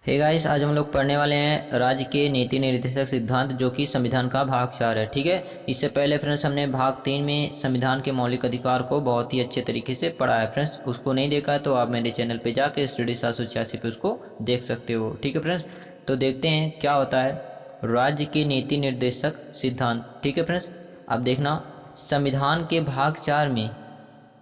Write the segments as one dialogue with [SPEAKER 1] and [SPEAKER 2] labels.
[SPEAKER 1] Hey guys, आज हम लोग पढ़ने वाले हैं राज्य के नीति निर्देशक सिद्धांत, जो कि संविधान का भाग 4 है। ठीक है, इससे पहले फ्रेंड्स हमने भाग 3 में संविधान के मौलिक अधिकार को बहुत ही अच्छे तरीके से पढ़ा है। फ्रेंड्स उसको नहीं देखा है तो आप मेरे चैनल पे जाके स्टडी 786 पे उसको देख सकते हो। ठीक है फ्रेंड्स, तो देखते हैं क्या होता है राज्य के नीति निर्देशक सिद्धांत। ठीक है फ्रेंड्स, अब देखना संविधान के भाग 4 में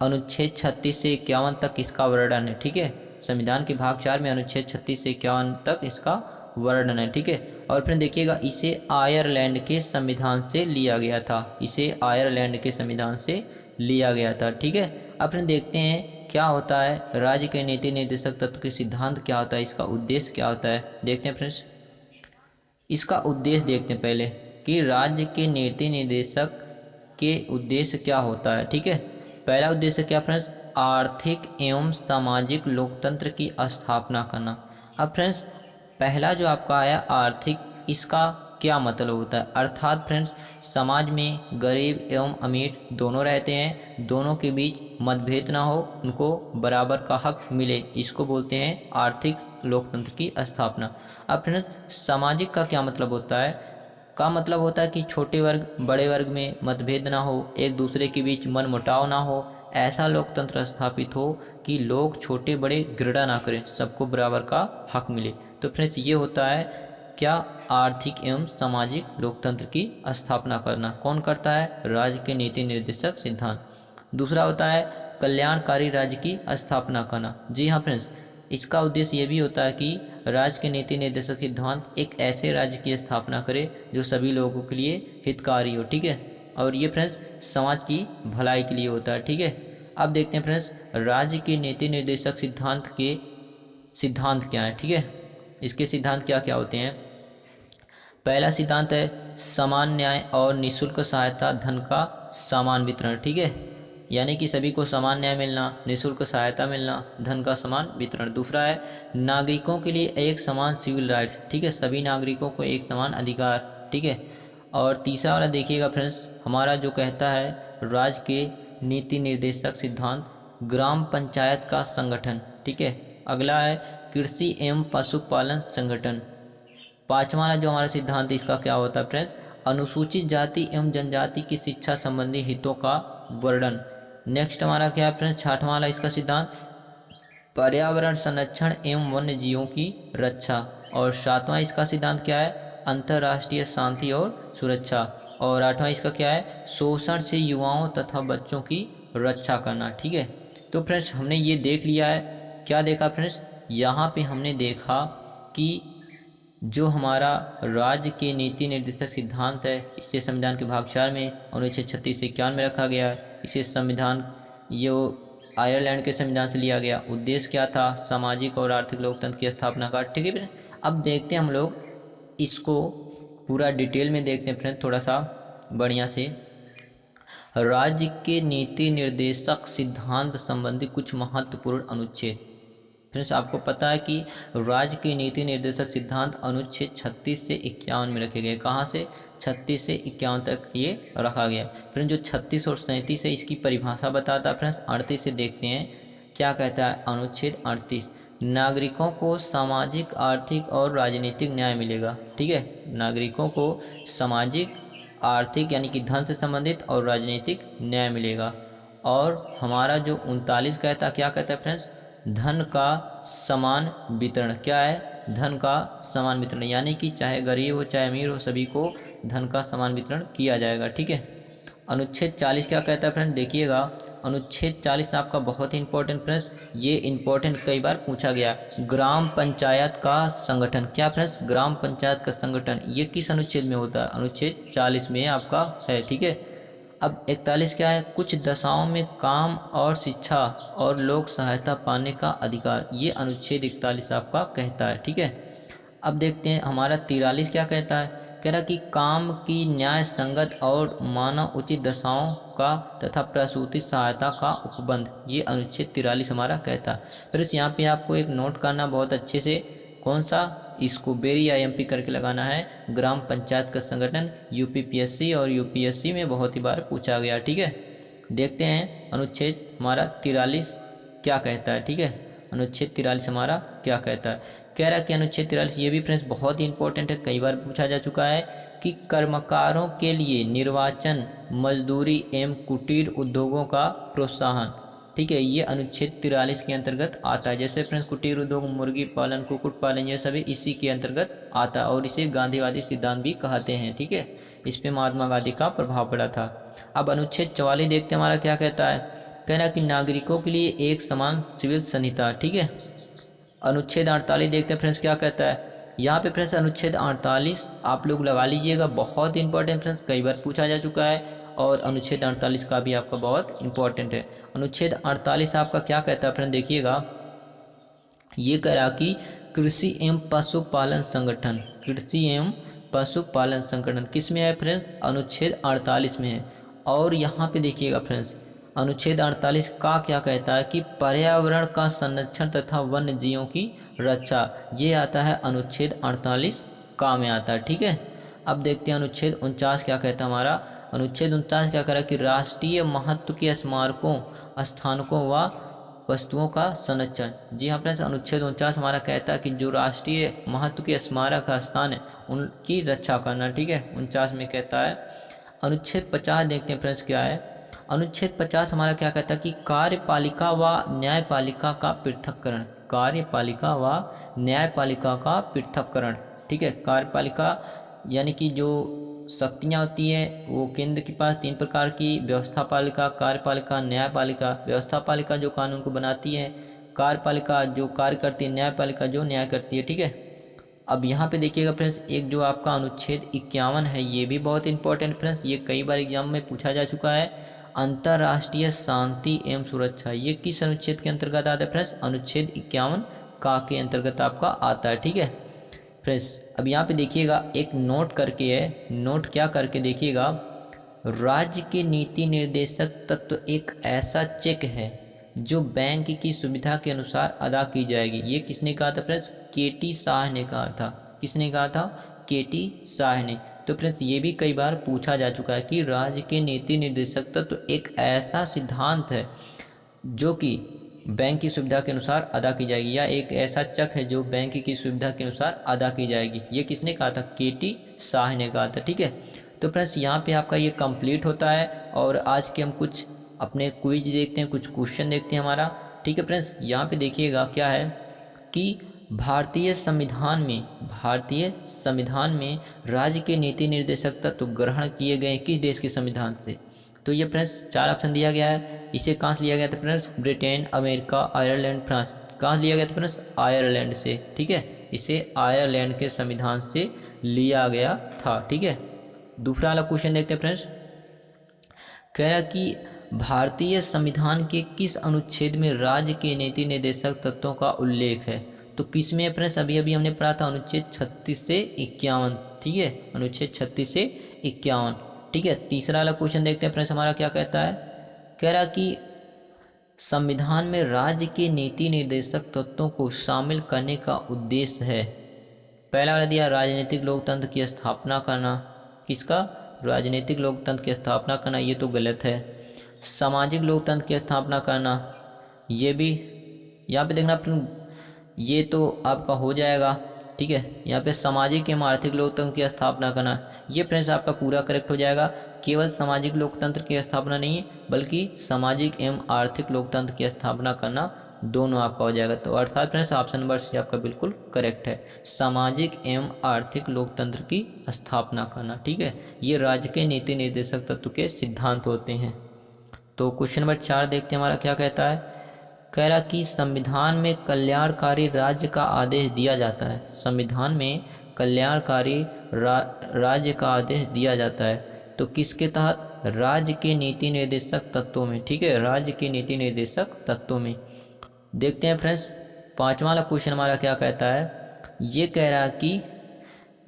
[SPEAKER 1] अनुच्छेद 36 से 51 तक इसका वर्णन है। ठीक है, संविधान के भाग 4 में अनुच्छेद 36 से 51 तक इसका वर्णन है। ठीक है, और फिर देखिएगा इसे आयरलैंड के संविधान से लिया गया था। इसे आयरलैंड के संविधान से लिया गया था। ठीक है, अब फिर देखते हैं क्या होता है राज्य के नीति निर्देशक तत्व के सिद्धांत क्या होता है, इसका उद्देश्य क्या होता है। देखते हैं फ्रेंड्स, इसका उद्देश्य देखते हैं पहले कि राज्य के नीति निर्देशक के उद्देश्य क्या होता है। ठीक है, पहला उद्देश्य क्या फ्रेंड्स, आर्थिक एवं सामाजिक लोकतंत्र की स्थापना करना। अब फ्रेंड्स पहला जो आपका आया आर्थिक, इसका क्या मतलब होता है, अर्थात फ्रेंड्स समाज में गरीब एवं अमीर दोनों रहते हैं, दोनों के बीच मतभेद ना हो, उनको बराबर का हक मिले, इसको बोलते हैं आर्थिक लोकतंत्र की स्थापना। अब फ्रेंड्स सामाजिक का क्या मतलब होता है, का मतलब होता है कि छोटे वर्ग बड़े वर्ग में मतभेद ना हो, एक दूसरे के बीच मनमुटाव ना हो, ऐसा लोकतंत्र स्थापित हो कि लोग छोटे बड़े घृणा ना करें, सबको बराबर का हक मिले। तो फ्रेंड्स ये होता है क्या, आर्थिक एवं सामाजिक लोकतंत्र की स्थापना करना। कौन करता है, राज्य के नीति निर्देशक सिद्धांत। दूसरा होता है कल्याणकारी राज्य की स्थापना करना। जी हाँ फ्रेंड्स, इसका उद्देश्य ये भी होता है कि राज्य के नीति निर्देशक सिद्धांत एक ऐसे राज्य की स्थापना करे जो सभी लोगों के लिए हितकारी हो। ठीक है, और ये फ्रेंड्स समाज की भलाई के लिए होता है। ठीक है, अब देखते हैं फ्रेंड्स राज्य के नीति निर्देशक सिद्धांत के सिद्धांत क्या है। ठीक है, इसके सिद्धांत क्या क्या होते हैं। पहला सिद्धांत है समान न्याय और निःशुल्क सहायता, धन का समान वितरण। ठीक है, यानी कि सभी को समान न्याय मिलना, निःशुल्क सहायता मिलना, धन का समान वितरण। दूसरा है नागरिकों के लिए एक समान सिविल राइट्स। ठीक है, सभी नागरिकों को एक समान अधिकार। ठीक है, और तीसरा वाला देखिएगा फ्रेंड्स, हमारा जो कहता है राज्य के नीति निर्देशक सिद्धांत ग्राम पंचायत का संगठन। ठीक है, अगला है कृषि एवं पशुपालन संगठन। पांचवा वाला जो हमारा सिद्धांत इसका क्या होता है फ्रेंड्स, अनुसूचित जाति एवं जनजाति की शिक्षा संबंधी हितों का वर्णन। नेक्स्ट हमारा क्या है फ्रेंड्स, छठवां वाला इसका सिद्धांत पर्यावरण संरक्षण एवं वन्य जीवों की रक्षा। और सातवां इसका सिद्धांत क्या है, अंतर्राष्ट्रीय शांति और सुरक्षा। और आठवां इसका क्या है, शोषण से युवाओं तथा बच्चों की रक्षा करना। ठीक है, तो फ्रेंड्स हमने ये देख लिया है, क्या देखा फ्रेंड्स, यहाँ पे हमने देखा कि जो हमारा राज्य के नीति निर्देशक सिद्धांत है, इसे संविधान के भाग 4 में अनुच्छेद 36 से 51 में रखा गया है। इसे संविधान यो आयरलैंड के संविधान से लिया गया। उद्देश्य क्या था, सामाजिक और आर्थिक लोकतंत्र की स्थापना का। ठीक है, अब देखते हैं हम लोग इसको पूरा डिटेल में देखते हैं फ्रेंड्स, थोड़ा सा बढ़िया से। राज्य के नीति निर्देशक सिद्धांत संबंधी कुछ महत्वपूर्ण अनुच्छेद। फ्रेंड्स आपको पता है कि राज्य के नीति निर्देशक सिद्धांत अनुच्छेद 36 से 51 में रखे गए। कहाँ से, 36 से 51 तक ये रखा गया। फ्रेंड्स जो 36 और 37 है इसकी परिभाषा बताता है। फ्रेंड्स 38 से देखते हैं क्या कहता है अनुच्छेद 38, नागरिकों को सामाजिक आर्थिक और राजनीतिक न्याय मिलेगा। ठीक है, नागरिकों को सामाजिक आर्थिक यानी कि धन से संबंधित और राजनीतिक न्याय मिलेगा। और हमारा जो 39 कहता है, क्या कहता है फ्रेंड्स, धन का समान वितरण। क्या है, धन का समान वितरण, यानी कि चाहे गरीब हो चाहे अमीर हो सभी को धन का समान वितरण किया जाएगा। ठीक है, अनुच्छेद 40 क्या कहता है फ्रेंड, देखिएगा अनुच्छेद 40 आपका बहुत ही इंपॉर्टेंट फ्रेंड्स, ये इंपॉर्टेंट कई बार पूछा गया। ग्राम पंचायत का संगठन। क्या फ्रेंड्स, ग्राम पंचायत का संगठन ये किस अनुच्छेद में होता है, अनुच्छेद 40 में आपका है। ठीक है, अब 41 क्या है, कुछ दशाओं में काम और शिक्षा और लोक सहायता पाने का अधिकार, ये अनुच्छेद 41 आपका कहता है। ठीक है, अब देखते हैं हमारा 43 क्या कहता है, कह रहा कि काम की न्याय संगत और मानव उचित दशाओं का तथा प्रसूति सहायता का उपबंध, ये अनुच्छेद 43 हमारा कहता है। फिर इस यहाँ पे आपको एक नोट करना बहुत अच्छे से, कौन सा, इसको बेरी IMP करके लगाना है, ग्राम पंचायत का संगठन। UPPSC और UPSC में बहुत ही बार पूछा गया। ठीक है, देखते हैं अनुच्छेद हमारा 43 क्या कहता है। ठीक है, अनुच्छेद 43 हमारा क्या कहता है, कह रहा कि अनुच्छेद 43 ये भी फ्रेंड्स बहुत ही इंपॉर्टेंट है, कई बार पूछा जा चुका है कि कर्मकारों के लिए निर्वाचन, मजदूरी एवं कुटीर उद्योगों का प्रोत्साहन, ठीक है, ये अनुच्छेद 43 के अंतर्गत आता है। जैसे फ्रेंड्स कुटीर उद्योग, मुर्गी पालन, कुक्कुट पालन, ये सभी इसी के अंतर्गत आता है और इसे गांधीवादी सिद्धांत भी कहते हैं, ठीक है। इस पे महात्मा गांधी का प्रभाव पड़ा था। अब अनुच्छेद 44 देखते हैं हमारा क्या कहता है। कह रहा कि नागरिकों के लिए एक समान सिविल संहिता, ठीक है। अनुच्छेद 48 देखते हैं फ्रेंड्स क्या कहता है। यहाँ पे फ्रेंड्स अनुच्छेद 48 आप लोग लगा लीजिएगा, बहुत इंपॉर्टेंट फ्रेंड्स, कई बार पूछा जा चुका है और अनुच्छेद 48 का भी आपका बहुत इंपॉर्टेंट है। अनुच्छेद 48 आपका क्या कहता है फ्रेंड देखिएगा, ये कह रहा कि कृषि एवं पशुपालन संगठन, कृषि एवं पशुपालन संगठन किस में है फ्रेंड्स, अनुच्छेद 48 में है। और यहाँ पे देखिएगा फ्रेंड्स अनुच्छेद 48 का क्या कहता है कि पर्यावरण का संरक्षण तथा वन्य जीवों की रक्षा, ये आता है अनुच्छेद 48 का में आता है, ठीक है। अब देखते हैं अनुच्छेद 49 क्या कहता है हमारा। अनुच्छेद 49 क्या कह रहा है कि राष्ट्रीय महत्व के स्मारकों, स्थानकों व वस्तुओं का संरक्षण। जी हाँ फ्रेंड्स, अनुच्छेद 49 हमारा कहता है कि जो राष्ट्रीय महत्व के स्मारक का स्थान है उनकी रक्षा करना, ठीक है, 49 में कहता है। अनुच्छेद 50 देखते हैं फ्रेंड्स क्या है। अनुच्छेद 50 हमारा क्या कहता है कि कार्यपालिका व न्यायपालिका का पृथक्करण, कार्यपालिका व न्यायपालिका का पृथक्करण, ठीक है। कार्यपालिका यानी कि जो शक्तियाँ होती हैं वो केंद्र के पास 3 प्रकार की, व्यवस्थापालिका, कार्यपालिका, न्यायपालिका। व्यवस्थापालिका जो कानून को बनाती है, कार्यपालिका जो कार्य करती है, न्यायपालिका जो न्याय करती है, ठीक है। अब यहाँ पे देखिएगा फ्रेंड्स एक जो आपका अनुच्छेद 51 है, ये भी बहुत इंपॉर्टेंट फ्रेंड्स, ये कई बार एग्जाम में पूछा जा चुका है। अंतर्राष्ट्रीय शांति एवं सुरक्षा, ये किस अनुच्छेद के अंतर्गत आता है फ्रेंड्स, अनुच्छेद 51 का के अंतर्गत आपका आता है, ठीक है फ्रेंड्स। अब यहाँ पे देखिएगा एक नोट करके है, नोट क्या करके देखिएगा, राज्य के नीति निर्देशक तत्व एक ऐसा चेक है जो बैंक की सुविधा के अनुसार अदा की जाएगी। ये किसने कहा था फ्रेंड्स, केटी शाह ने कहा था। किसने कहा था, केटी शाह ने। तो फ्रेंड्स ये भी कई बार पूछा जा चुका है कि राज्य के नीति निर्देशक तत्व एक ऐसा सिद्धांत है जो कि बैंक की सुविधा के अनुसार अदा की जाएगी, या एक ऐसा चेक है जो बैंक की सुविधा के अनुसार अदा की जाएगी। ये किसने कहा था, केटी शाह ने कहा था, ठीक है। तो फ्रेंड्स यहाँ पे आपका ये कंप्लीट होता है और आज के हम कुछ अपने क्विज देखते हैं, कुछ क्वेश्चन देखते हैं हमारा, ठीक है फ्रेंड्स। यहाँ पे देखिएगा क्या है कि भारतीय संविधान में राज्य के नीति निर्देशक तत्व ग्रहण किए गए किस देश के संविधान से। तो ये फ्रेंड्स 4 ऑप्शन दिया गया है। इसे कहाँ से लिया गया था friends, Britain, America, Ireland, France. कहाँ से लिया गया था फ्रेंड्स, आयरलैंड से, ठीक है। इसे आयरलैंड के संविधान से लिया गया था, ठीक है। दूसरा वाला क्वेश्चन देखते हैं फ्रेंड्स, कह रहा कि भारतीय संविधान के किस अनुच्छेद में राज्य के नीति निर्देशक तत्वों का उल्लेख है। तो किस में फ्रेंड्स, अभी अभी हमने पढ़ा था अनुच्छेद 36 से 51, ठीक है, अनुच्छेद 36 से 51, ठीक है। तीसरा वाला क्वेश्चन देखते हैं फ्रेंड्स हमारा क्या कहता है। कह रहा कि संविधान में राज्य के नीति निर्देशक तत्वों को शामिल करने का उद्देश्य है। पहला वाला दिया राजनीतिक लोकतंत्र की स्थापना करना। किसका, राजनीतिक लोकतंत्र की स्थापना करना, ये तो गलत है। सामाजिक लोकतंत्र की स्थापना करना, ये भी यहाँ पे देखना, ये तो आपका हो जाएगा, ठीक है। यहाँ पे सामाजिक एवं आर्थिक लोकतंत्र की स्थापना करना, ये फ्रेंड्स आपका पूरा करेक्ट हो जाएगा। केवल सामाजिक लोकतंत्र की स्थापना नहीं है बल्कि सामाजिक एवं आर्थिक लोकतंत्र की स्थापना करना, दोनों आपका हो जाएगा। तो अर्थात फ्रेंड्स ऑप्शन नंबर सी आपका बिल्कुल करेक्ट है, सामाजिक एवं आर्थिक लोकतंत्र की स्थापना करना, ठीक है। ये राज्य के नीति निर्देशक तत्व के सिद्धांत होते हैं। तो क्वेश्चन नंबर 4 देखते हैं हमारा क्या कहता है। कह रहा कि संविधान में कल्याणकारी राज्य का आदेश दिया जाता है। संविधान में कल्याणकारी राज्य का आदेश दिया जाता है तो किसके तहत, राज्य के नीति निर्देशक तत्वों में, ठीक है, राज्य के नीति निर्देशक तत्वों में। देखते हैं फ्रेंड्स 5वां वाला क्वेश्चन हमारा क्या कहता है। ये कह रहा है कि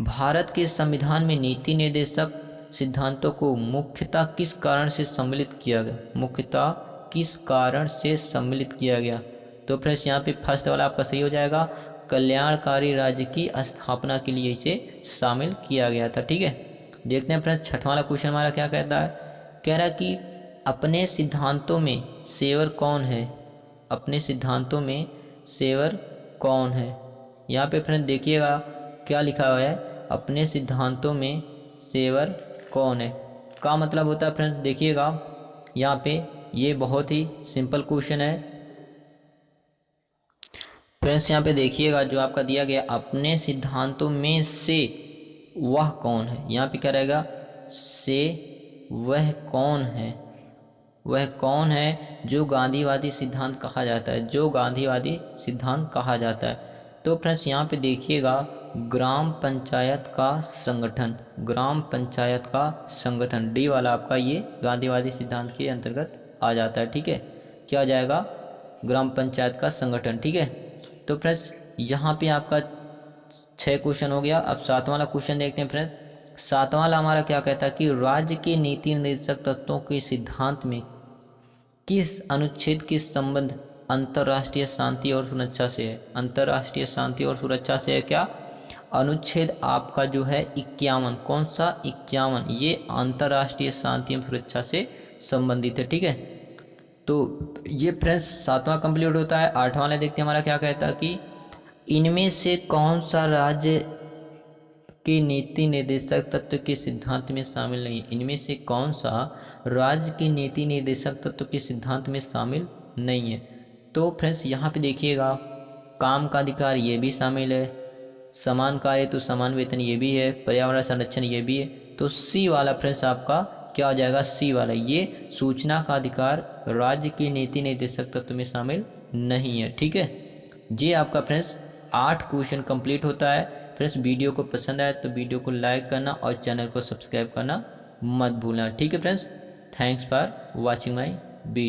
[SPEAKER 1] भारत के संविधान में नीति निर्देशक सिद्धांतों को मुख्यतः किस कारण से सम्मिलित किया गया, मुख्यतः किस कारण से सम्मिलित किया गया। तो फ्रेंड्स यहाँ पे फर्स्ट वाला आपका सही हो जाएगा, कल्याणकारी राज्य की स्थापना के लिए इसे शामिल किया गया था, ठीक है। देखते हैं फ्रेंड्स 6वां वाला क्वेश्चन हमारा क्या कहता है। कह रहा है कि अपने सिद्धांतों में सेवर कौन है, अपने सिद्धांतों में सेवर कौन है। यहाँ पे फ्रेंड्स देखिएगा क्या लिखा हुआ है, अपने सिद्धांतों में सेवर कौन है। का मतलब होता है फ्रेंड्स देखिएगा यहाँ पे, ये बहुत ही सिंपल क्वेश्चन है फ्रेंड्स। यहाँ पे देखिएगा जो आपका दिया गया, अपने सिद्धांतों में से वह कौन है, यहाँ पे क्या रहेगा, से वह कौन है, वह कौन है जो गांधीवादी सिद्धांत कहा जाता है, जो गांधीवादी सिद्धांत कहा जाता है। तो फ्रेंड्स यहाँ पे देखिएगा ग्राम पंचायत का संगठन, ग्राम पंचायत का संगठन, डी वाला आपका ये गांधीवादी सिद्धांत के अंतर्गत आ जाता है। ठीक है, क्या आ जाएगा, ग्राम पंचायत का संगठन। ठीक है, तो फ्रेंड्स यहाँ पे आपका 6 क्वेश्चन हो गया। अब 7वां वाला क्वेश्चन देखते हैं फ्रेंड्स। 7वां वाला हमारा क्या कहता है कि राज्य के नीति निर्देशक तत्वों के सिद्धांत में किस अनुच्छेद के संबंध अंतर्राष्ट्रीय शांति और सुरक्षा से है। अंतर्राष्ट्रीय शांति और सुरक्षा से है क्या, अनुच्छेद आपका जो है 51, कौन सा 51, ये अंतर्राष्ट्रीय शांति एवं सुरक्षा से संबंधित है। ठीक है, तो ये फ्रेंड्स 7वां कंप्लीट होता है। 8वां वाला देखते हैं हमारा क्या कहता है कि इनमें से कौन सा राज्य के नीति निर्देशक तत्व के सिद्धांत में शामिल नहीं है। इनमें से कौन सा राज्य के नीति निर्देशक तत्व के सिद्धांत में शामिल नहीं है। तो फ्रेंड्स यहाँ पे देखिएगा काम का अधिकार ये भी शामिल है, समान कार्य तो समान वेतन ये भी है, पर्यावरण संरक्षण ये भी है। तो सी वाला फ्रेंड्स आपका क्या हो जाएगा, सी वाला, ये सूचना का अधिकार राज्य की नीति निर्देशक तत्व में शामिल नहीं है। ठीक है, ये आपका फ्रेंड्स 8 क्वेश्चन कंप्लीट होता है। फ्रेंड्स वीडियो को पसंद आए तो वीडियो को लाइक करना और चैनल को सब्सक्राइब करना मत भूलना। ठीक है friends, thanks for watching my video.